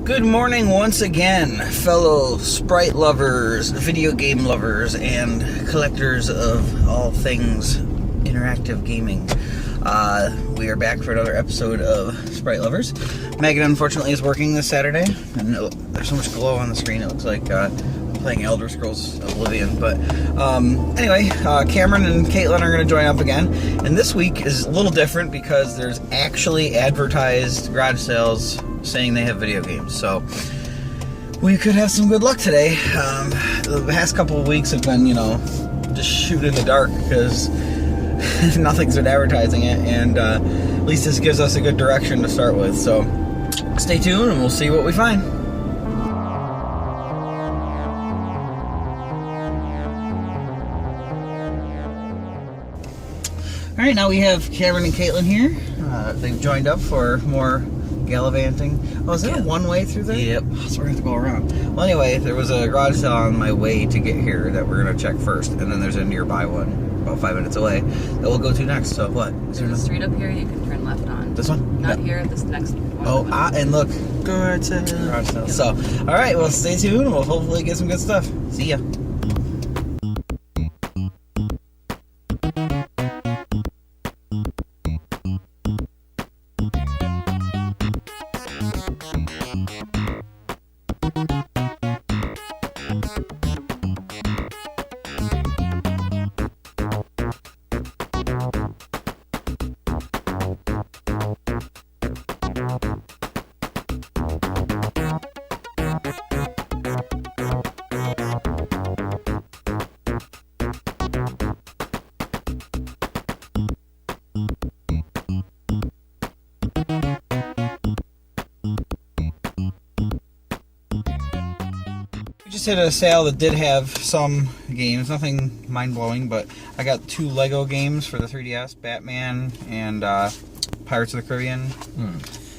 Good morning once again, fellow Sprite lovers, video game lovers, and collectors of all things interactive gaming. We are back for another episode of Sprite Lovers. Megan, unfortunately, is working this Saturday, and there's so much glow on the screen, it looks like I'm playing Elder Scrolls Oblivion. But anyway, Cameron and Caitlin are going to join up again, and this week is a little different because there's actually advertised garage sales saying they have video games, so we could have some good luck today. The past couple of weeks have been, just shoot in the dark because nothing's been advertising it, and at least this gives us a good direction to start with. So stay tuned and we'll see what we find. Alright, now we have Cameron and Caitlin here. They've joined up for more gallivanting. Oh, is there a one-way through there? Yep. Oh, so we're going to have to go around. Well, anyway, there was a garage sale on my way to get here that we're going to check first, and then there's a nearby one about 5 minutes away that we'll go to next. So what? There's a street up here you can turn left on. This one? Not here, this next one. Oh, and look. Garage sale. Garage sale. So, alright, well, stay tuned. We'll hopefully get some good stuff. See ya. Just hit a sale that did have some games, nothing mind-blowing, but I got 2 Lego games for the 3DS, Batman and Pirates of the Caribbean.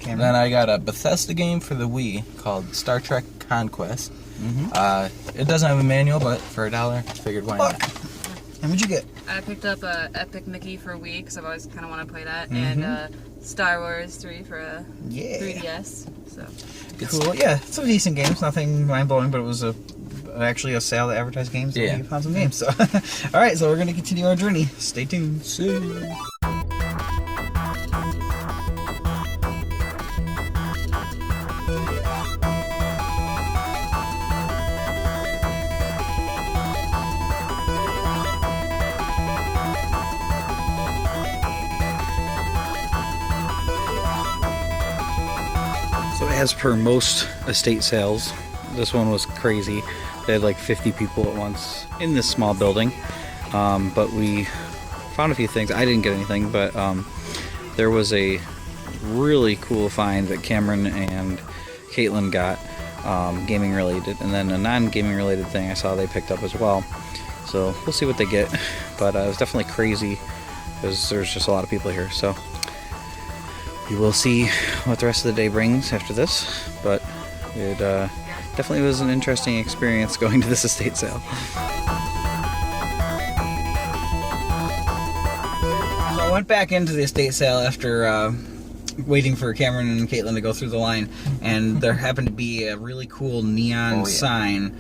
Then I got a Bethesda game for the Wii called Star Trek Conquest. It doesn't have a manual, but for $1, I figured why not. And what'd you get? I picked up Epic Mickey for Wii because I've always kind of want to play that, and Star Wars 3 for a 3DS. So cool. Yeah, some decent games, nothing mind-blowing, but it was actually a sale that advertised games. So we found some games. So, all right, so we're going to continue our journey. Stay tuned. Soon. So as per most estate sales, this one was crazy. They had like 50 people at once in this small building. But we found a few things. I didn't get anything, but there was a really cool find that Cameron and Caitlin got, gaming related, and then a non-gaming related thing I saw they picked up as well. So we'll see what they get. But it was definitely crazy because there's just a lot of people here. So we will see what the rest of the day brings after this, but it definitely was an interesting experience going to this estate sale. So I went back into the estate sale after waiting for Cameron and Caitlin to go through the line, and there happened to be a really cool neon sign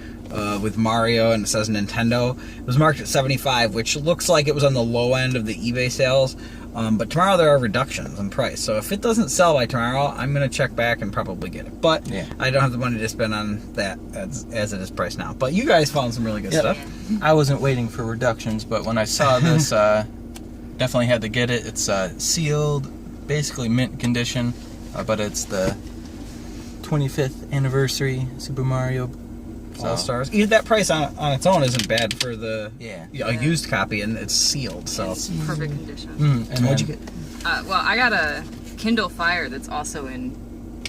with Mario, and it says Nintendo. It was marked at $75, which looks like it was on the low end of the eBay sales. But tomorrow there are reductions in price, so if it doesn't sell by tomorrow, I'm going to check back and probably get it. But I don't have the money to spend on that as it is priced now. But you guys found some really good stuff. I wasn't waiting for reductions, but when I saw this, definitely had to get it. It's sealed, basically mint condition, but it's the 25th anniversary Super Mario All-Stars. Even that price on its own isn't bad for the a used copy, and it's sealed, so it's perfect condition. And what'd you get? Well, I got a Kindle Fire that's also in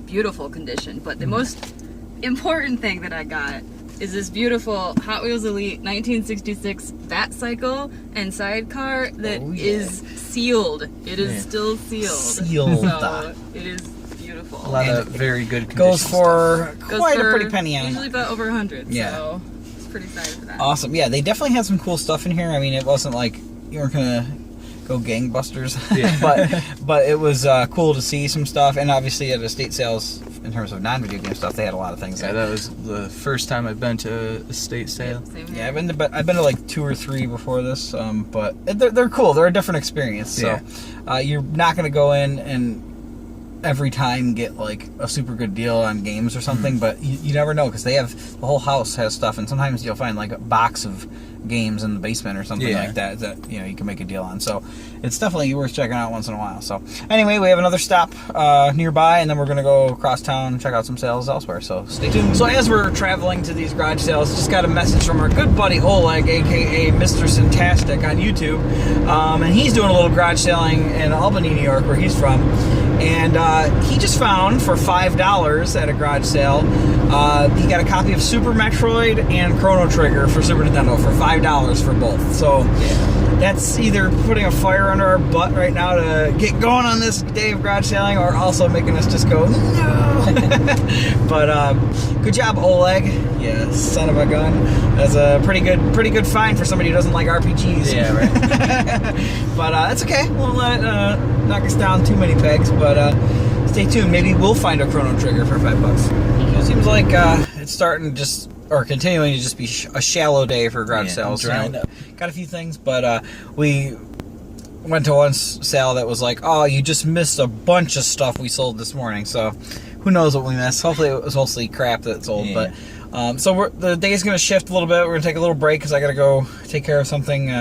beautiful condition, but the most important thing that I got is this beautiful Hot Wheels Elite 1966 Batcycle and sidecar that is sealed. It is still sealed. Sealed. So it is beautiful. A lot of very good condition. Goes for quite a pretty penny on it. Usually about over 100. Yeah. So pretty excited for that. Awesome. Yeah, they definitely had some cool stuff in here. I mean, it wasn't like you weren't gonna go gangbusters, but it was cool to see some stuff, and obviously at estate sales in terms of non-video game stuff, they had a lot of things. Yeah, that was the first time I've been to a state sale. Same Yeah, here. I've been to like 2 or 3 before this, but they're cool. They're a different experience. So you're not going to go in and every time get like a super good deal on games or something, but you never know, because they have, the whole house has stuff, and sometimes you'll find like a box of games in the basement or something like that you can make a deal on. So it's definitely worth checking out once in a while. So anyway, we have another stop nearby, and then we're gonna go across town and check out some sales elsewhere, so stay tuned. So as we're traveling to these garage sales, just got a message from our good buddy Oleg, aka Mr. Syntastic on YouTube, and he's doing a little garage selling in Albany, New York, where he's from. And he just found for $5 at a garage sale, he got a copy of Super Metroid and Chrono Trigger for Super Nintendo for $5 for both. So that's either putting a fire under our butt right now to get going on this day of garage selling, or also making us just go, no. But good job, Oleg. Yeah, son of a gun. That's a pretty good find for somebody who doesn't like RPGs. Yeah, right. But that's okay. We'll let it knock us down too many pegs. But stay tuned. Maybe we'll find a Chrono Trigger for $5. It seems like it's starting to continuing to just be a shallow day for garage sales. Drying up. Got a few things, but we went to one sale that was like, oh, you just missed a bunch of stuff we sold this morning. So who knows what we missed. Hopefully it was mostly crap that sold. Yeah. But so the day's going to shift a little bit. We're going to take a little break because I got to go take care of something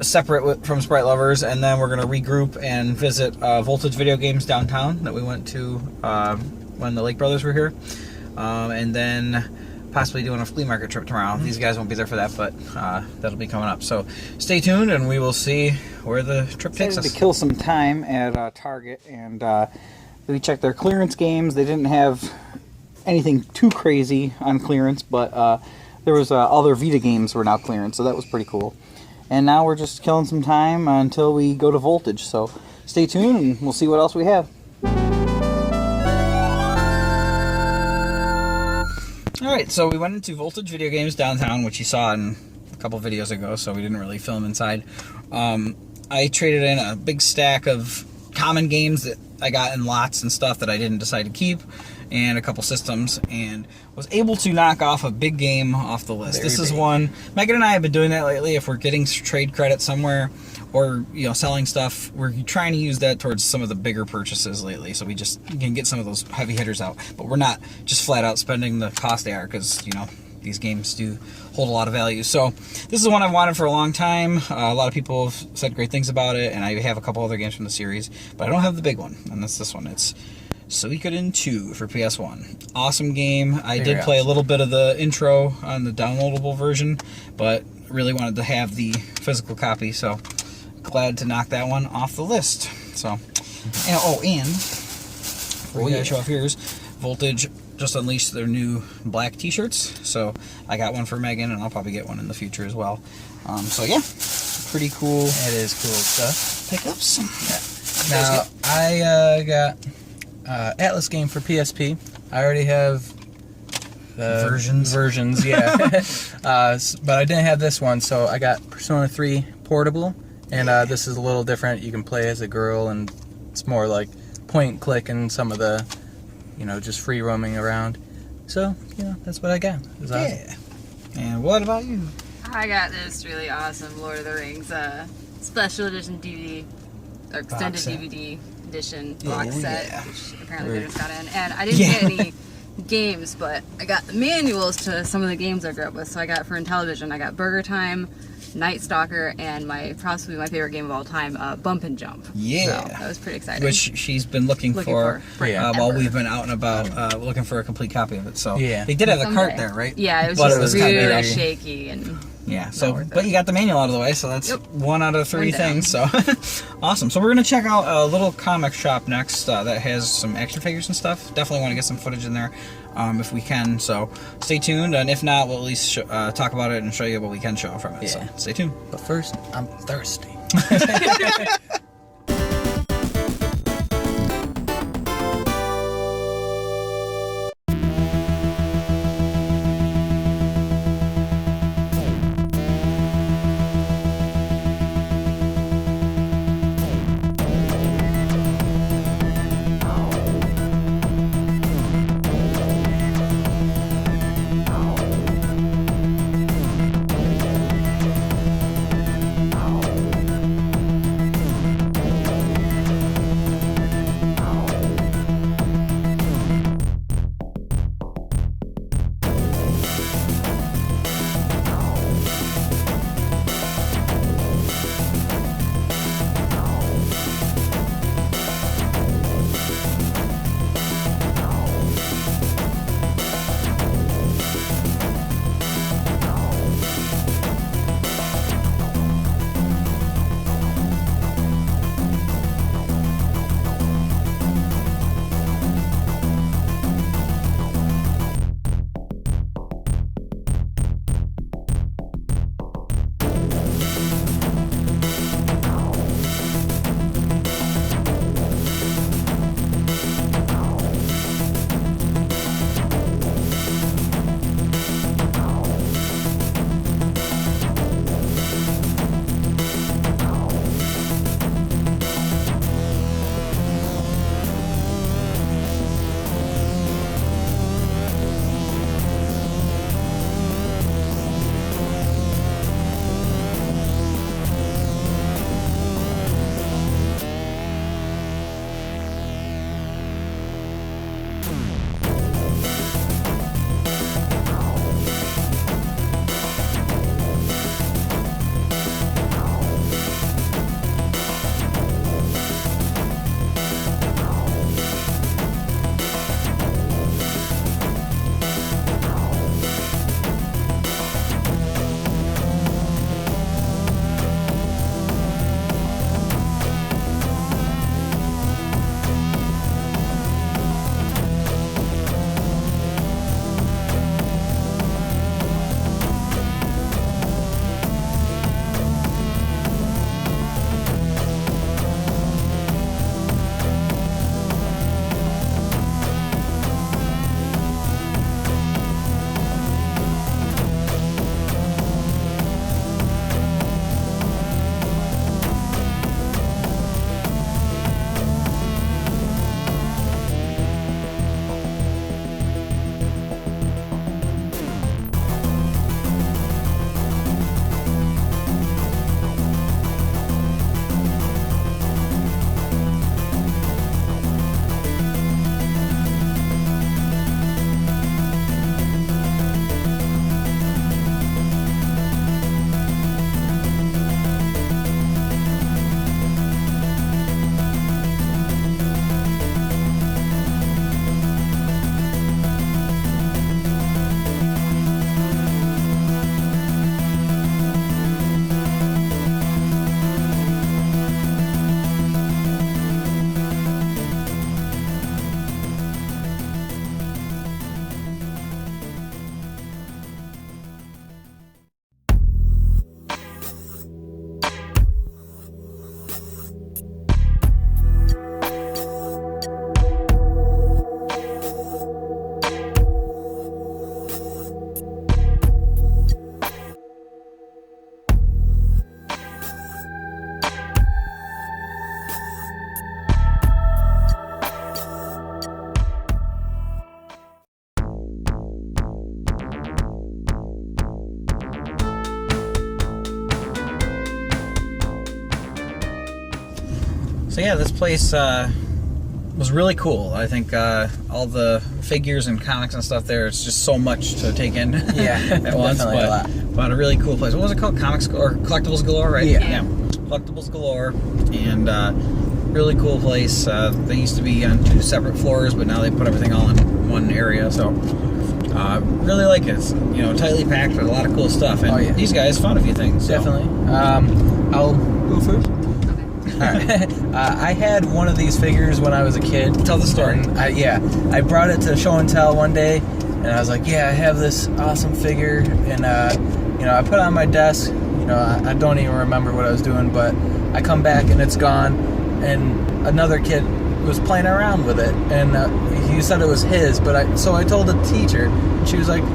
separate from Sprite Lovers, and then we're going to regroup and visit Voltage Video Games downtown that we went to when the Lake Brothers were here, and then possibly doing a flea market trip tomorrow. These guys won't be there for that, but that'll be coming up. So stay tuned, and we will see where the trip takes us. To kill some time at Target, and we checked their clearance games. They didn't have anything too crazy on clearance, but there was other Vita games were now clearance, so that was pretty cool. And now we're just killing some time until we go to Voltage. So stay tuned, and we'll see what else we have. Alright, so we went into Voltage Video Games downtown, which you saw in a couple videos ago, so we didn't really film inside. I traded in a big stack of common games that I got in lots and stuff that I didn't decide to keep, and a couple systems, and was able to knock off a big game off the list. This is one, Megan and I have been doing that lately. If we're getting trade credit somewhere, or selling stuff, we're trying to use that towards some of the bigger purchases lately, so we can get some of those heavy hitters out. But we're not just flat out spending the cost they are, because these games do hold a lot of value. So this is one I've wanted for a long time. A lot of people have said great things about it, and I have a couple other games from the series, but I don't have the big one, and that's this one. It's Suikoden 2 for PS1. Awesome game. I did play a little bit of the intro on the downloadable version, but really wanted to have the physical copy, so glad to knock that one off the list. So, and we gotta show off here's Voltage just unleashed their new black t-shirts, so I got one for Megan, and I'll probably get one in the future as well. So yeah, pretty cool. It is cool stuff. Pickups. Yeah. Now I got Atlas game for PSP. I already have versions, yeah. But I didn't have this one, so I got Persona 3 Portable, and this is a little different. You can play as a girl, and it's more like point and click and some of the, just free roaming around. So, that's what I got. It was awesome. And what about you? I got this really awesome Lord of the Rings special edition DVD, or extended DVD edition box set, which apparently they just got in. And I didn't get any games, but I got the manuals to some of the games I grew up with. So I got for Intellivision, I got Burger Time, Night Stalker, and possibly my favorite game of all time, Bump and Jump. Yeah. So that was pretty exciting. Which she's been looking for while we've been out and about looking for a complete copy of it. So they did have the cart there, right? Yeah, it was but just it was really shaky and... Yeah, but you got the manual out of the way, so that's 1 out of 3 things, so awesome. So we're going to check out a little comic shop next that has some action figures and stuff. Definitely want to get some footage in there if we can, so stay tuned, and if not, we'll at least talk about it and show you what we can show from it, so stay tuned. But first, I'm thirsty. So yeah, this place was really cool. I think all the figures and comics and stuff there, it's just so much to take in at once. Definitely a lot. But a really cool place. What was it called? Comics or Collectibles Galore, right? Yeah. Collectibles Galore. And really cool place. They used to be on 2 separate floors, but now they put everything all in one area. So really like it. It's, tightly packed with a lot of cool stuff. And these guys found a few things. So. Definitely. I'll go first. All right. I had one of these figures when I was a kid. Tell the story. I brought it to show and tell one day, and I was like, I have this awesome figure, and I put it on my desk. I don't even remember what I was doing, but I come back and it's gone, and another kid was playing around with it, and he said it was his, but so I told the teacher, and she was like,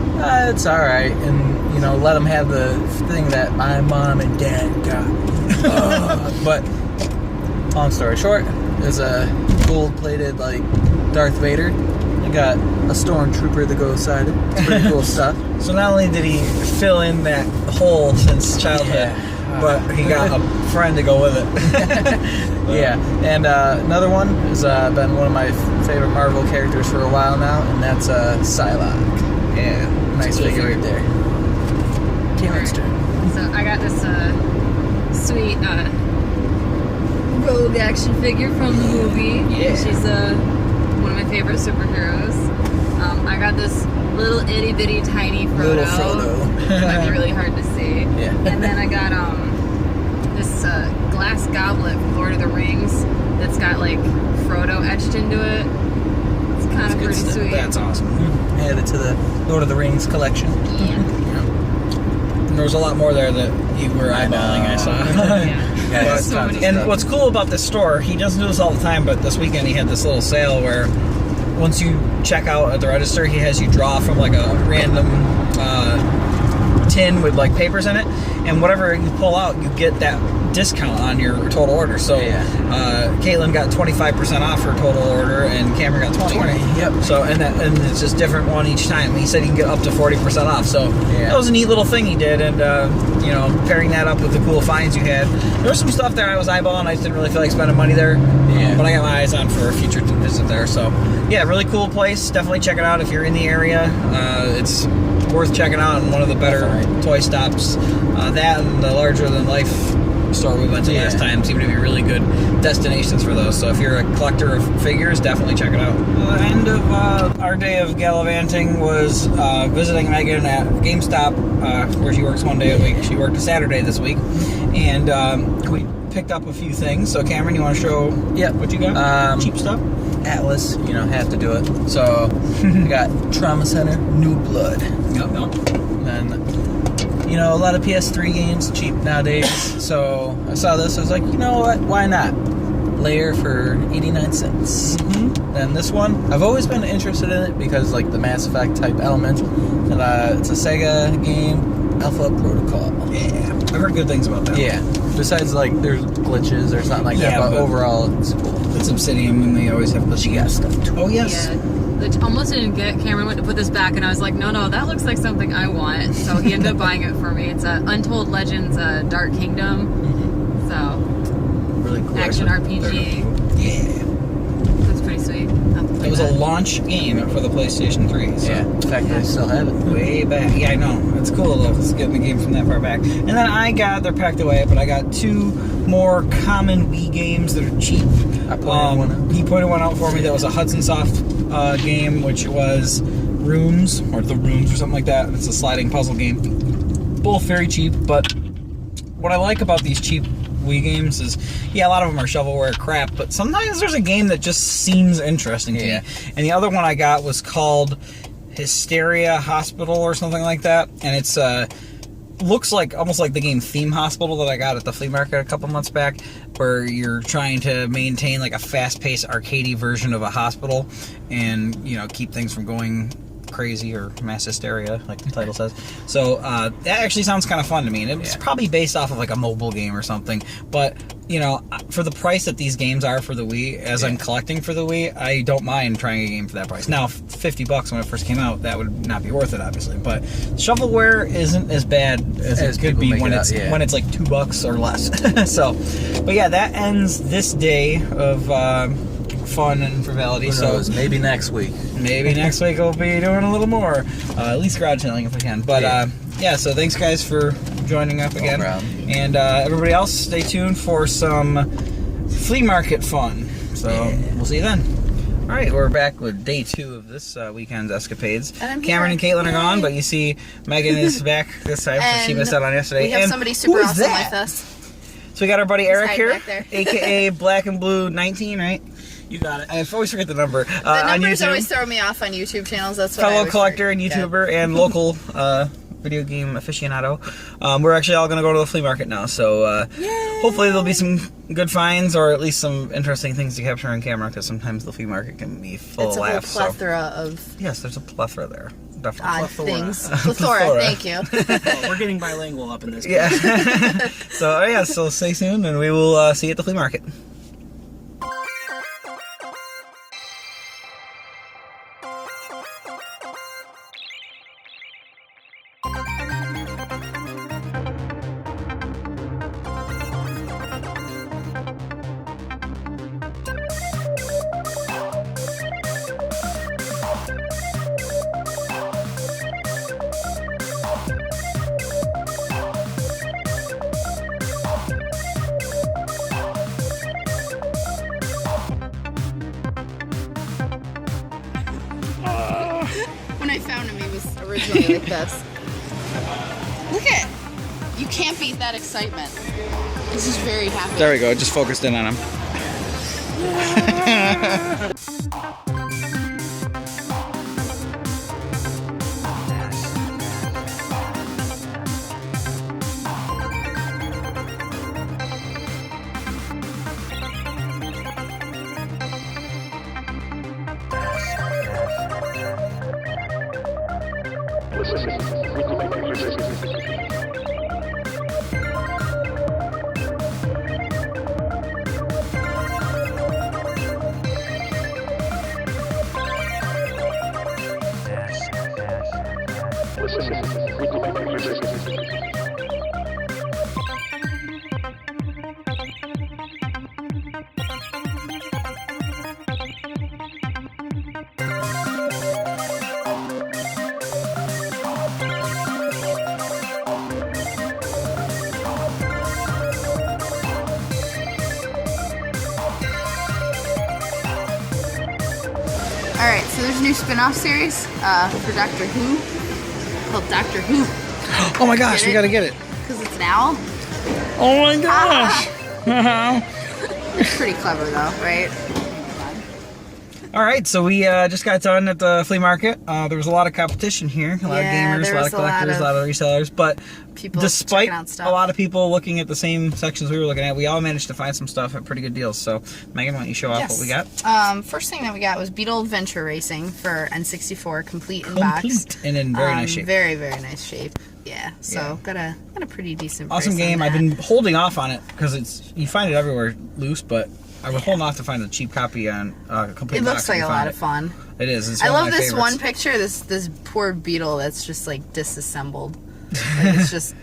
it's all right, and let him have the thing that my mom and dad got. But long story short, there's a gold-plated Darth Vader. I got a stormtrooper that goes beside it. It's pretty cool stuff. So not only did he fill in that hole since childhood, but he got a friend to go with it. And another one has been one of my favorite Marvel characters for a while now, and that's Psylocke. Yeah, nice figure right there. Cameron's turn. So I got this sweet rogue action figure from the movie. Yeah. She's one of my favorite superheroes. I got this little itty bitty tiny Frodo. Little Frodo. Might be really hard to see. Yeah. And then I got this glass goblet from Lord of the Rings that's got Frodo etched into it. It's kind of pretty sweet. That's awesome. Added to the Lord of the Rings collection. Yeah. And there was a lot more there that you were eyeballing, I saw. Yeah. So many And stuff. what's cool about this store, he doesn't do this all the time, but this weekend he had this little sale where once you check out at the register, he has you draw from a random tin with papers in it, and whatever you pull out, you get that discount on your total order. So Caitlin got 25% off her total order, and Cameron got 20. Yep. So and it's just different one each time. He said he can get up to 40% off. So that was a neat little thing he did, and pairing that up with the cool finds you had. There was some stuff there I was eyeballing. I just didn't really feel like spending money there. But I got my eyes on for a future visit there. So yeah, really cool place. Definitely check it out if you're in the area. It's worth checking out, and one of the better toy stops. That and the larger than life store we went to last time seem to be really good destinations for those. So if you're a collector of figures, definitely check it out. The end of our day of gallivanting was visiting Megan at GameStop, where she works one day a week. She worked a Saturday this week, and we picked up a few things. So Cameron, you want to show what you got? Cheap stuff? Atlas, have to do it. So I got Trauma Center, New Blood. And a lot of PS3 games cheap nowadays. So I saw this, I was like, you know what? Why not? Layer for 89 cents. And this one, I've always been interested in it because the Mass Effect type element. And it's a Sega game, Alpha Protocol. Yeah, I've heard good things about that. Yeah. Besides there's glitches or something like that, but overall it's cool. It's Obsidian, and they always have glitchy stuff too. Oh yes. Yeah. Which almost didn't get. Cameron went to put this back, and I was like, no, that looks like something I want. So he ended up buying it for me. It's Untold Legends Dark Kingdom. So, really cool. Action RPG. Yeah. That's pretty sweet. It was a launch game for the PlayStation 3. So. Yeah, in fact, I still have it. Way back. Yeah, I know. It's cool though. It's getting the game from that far back. And then they're packed away, but I got 2 more common Wii games that are cheap. I pointed one out. He pointed one out for me that was a Hudson Soft game, which was Rooms, or The Rooms or something like that. It's a sliding puzzle game. Both very cheap, but what I like about these cheap Wii games is, a lot of them are shovelware crap, but sometimes there's a game that just seems interesting to me. And the other one I got was called Hysteria Hospital or something like that, and it's looks almost like the game Theme Hospital that I got at the Flea Market a couple months back, where you're trying to maintain a fast-paced arcadey version of a hospital and keep things from going crazy or mass hysteria, like the title says. So that actually sounds kind of fun to me, and it's probably based off of a mobile game or something, but you know, for the price that these games are for the Wii, as I'm collecting for the Wii, I don't mind trying a game for that price. Now, $50 when it first came out, that would not be worth it, obviously. But shovelware isn't as bad as it could be when it's when it's like $2 or less. So, but yeah, that ends this day of fun and frivolity. So maybe next week. Maybe next week we'll be doing a little more. At least garage selling if we can. But yeah, so thanks guys for joining up again. And everybody else, stay tuned for some Flea Market fun. So we'll see you then. All right, we're back with day 2 of this weekend's escapades. Cameron and Caitlin are gone, but you see Megan is back this time, so she missed out on yesterday. We have somebody super awesome with us. So we got our buddy Erik here, aka Black and Blue 19, right? You got it. I always forget the number. The numbers always throw me off on YouTube channels. That's what fellow collector and YouTuber and local video game aficionado. We're actually all going to go to the flea market now, so hopefully there'll be some good finds or at least some interesting things to capture on camera, because sometimes the flea market can be full of laughs. It's a whole plethora of... Yes, there's a plethora there. Odd things. Plethora, thank you. Oh, we're getting bilingual up in this. Yeah. So yeah, so stay tuned and we will see you at the flea market. When I found him, he was originally like this. Look at it. You can't beat that excitement. This is very happy. There we go, just focused in on him. Alright, so there's a new spin-off series for Doctor Who called Doctor Who. Oh my gosh, we gotta get it. Because it's an owl. Oh my gosh! It's pretty clever though, right? Alright, so we just got done at the flea market. There was a lot of competition here. A lot of gamers, a lot of collectors, a lot of resellers. But despite a lot of people looking at the same sections we were looking at, we all managed to find some stuff at pretty good deals. So, Megan, why don't you show off what we got? First thing that we got was Beetle Adventure Racing for N64, complete in box. Complete and in very nice shape. Very, very nice shape. Yeah, so got a pretty decent price awesome game. on I've that. been holding off on it because you find it everywhere loose, but I was holding off to find a cheap copy on complete It box. looks like a lot of fun. It is. It's I one love of my this favorites. one picture. This poor beetle that's just like disassembled. Like it's just.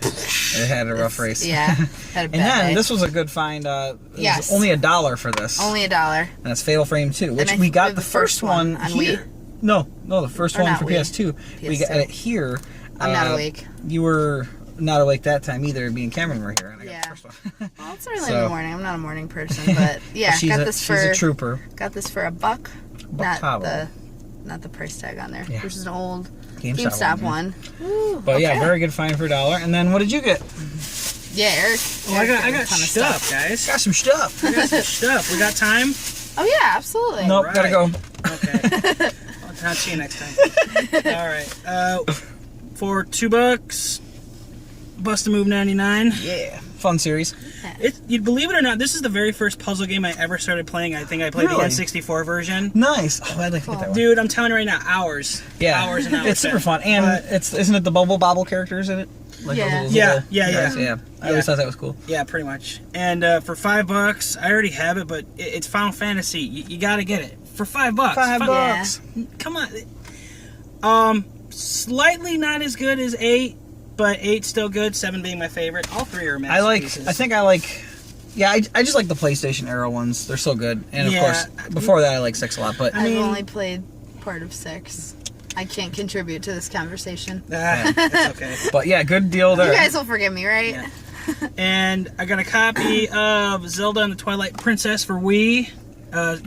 It had a rough race. Yeah, had a bad And then day. this was a good find. It Yes. was only $1 for this. Only $1. And it's Fatal Frame 2, which And we got the the first one on here. Wii? No, the first Or one not for Wii. PS2. We got PS2. it here. I'm not awake. You were not awake that time either. Me and Cameron were here, and I got the first one. Well, it's early in the morning. I'm not a morning person, but yeah, she's got a, this she's for a trooper. Got this for $1. Buck Not the price tag on there. Yeah. Which is an old GameStop one. But yeah, very good find for $1. And then what did you get? Yeah, Eric. Oh, I got stuff, guys. Got some stuff. I got some stuff. We got time? Oh yeah, absolutely. Nope, Right. gotta go. Okay. I'll see you next time. All right. For $2, Bust a Move 99. Yeah. fun series. You believe it or not, this is the very first puzzle game I ever started playing. I think I played Really? the N64 version. Nice. Oh, I'd like to get that one. Dude, I'm telling you right now, hours. Yeah, Hours and hours. it's super fun, and isn't it the Bubble Bobble characters in it? Like Yeah. those Yeah, little yeah. guys? Yeah. I always thought that was cool. Yeah, pretty much. And for $5, I already have it, but it's Final Fantasy. You got to get it for $5. $5. Come on. Slightly not as good as 8, but 8's still good. 7 being my favorite. All 3 are masterpieces. Yeah, I just like the PlayStation era ones. They're so good. And of Yeah. course, before that I like 6 a lot, but I've only played part of 6. I can't contribute to this conversation. It's okay. but yeah, good deal there. You guys will forgive me, right? Yeah. And I got a copy of Zelda and the Twilight Princess for Wii.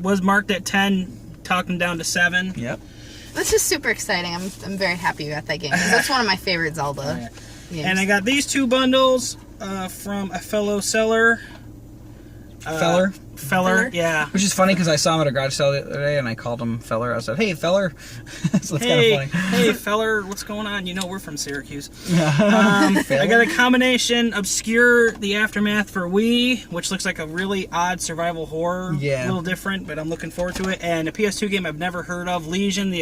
Was marked at 10, talking down to 7. Yep. This is super exciting. I'm very happy you got that game. 'Cause that's one of my favorite Zelda games. And I got these 2 bundles from a fellow seller. Feller, yeah. Which is funny because I saw him at a garage sale the other day and I called him Feller. I said, "Hey, Feller." So it's kind of funny. Hey, feller, what's going on? You know we're from Syracuse. I got a combination Obscure The Aftermath for Wii, which looks like a really odd survival horror. Yeah. A little different, but I'm looking forward to it. And a PS2 game I've never heard of, Legion, the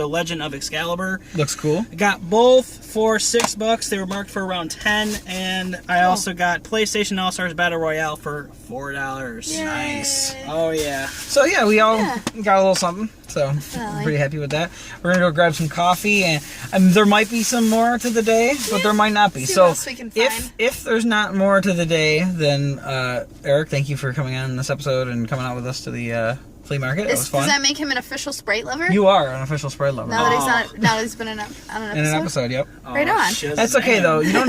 Legend of Excalibur. Looks cool. I got both for $6. They were marked for around 10, and I also got PlayStation All-Stars Battle Royale for $4. Nice. Oh yeah. So yeah, we all got a little something. So I'm Definitely. pretty happy with that. We're gonna go grab some coffee, and there might be some more to the day, but there might not be. See So what else we can find. if there's not more to the day, then Eric, thank you for coming on this episode and coming out with us to the flea market. It was fun. Does that make him an official Sprite lover? You are an official Sprite lover. now that he's been on an episode? In an episode, yep. Right on. Shazam. That's okay though. You don't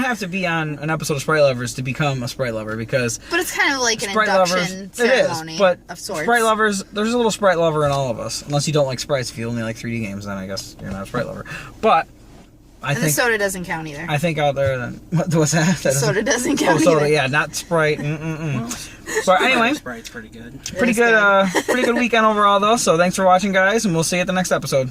have to be on an episode of Sprite Lovers to become a Sprite lover, because But it's kind of like an Sprite induction lovers, ceremony it is, but of sorts. Sprite lovers, there's a little Sprite lover in all of us. Unless you don't like Sprites, if you only like 3D games, then I guess you're not a Sprite lover. But I And the think soda doesn't count either. I think out there, then what's that? The soda doesn't Oh, count soda, either. yeah, not Sprite. But anyway, Sprite's pretty good. pretty good weekend overall though. So thanks for watching, guys, and we'll see you at the next episode.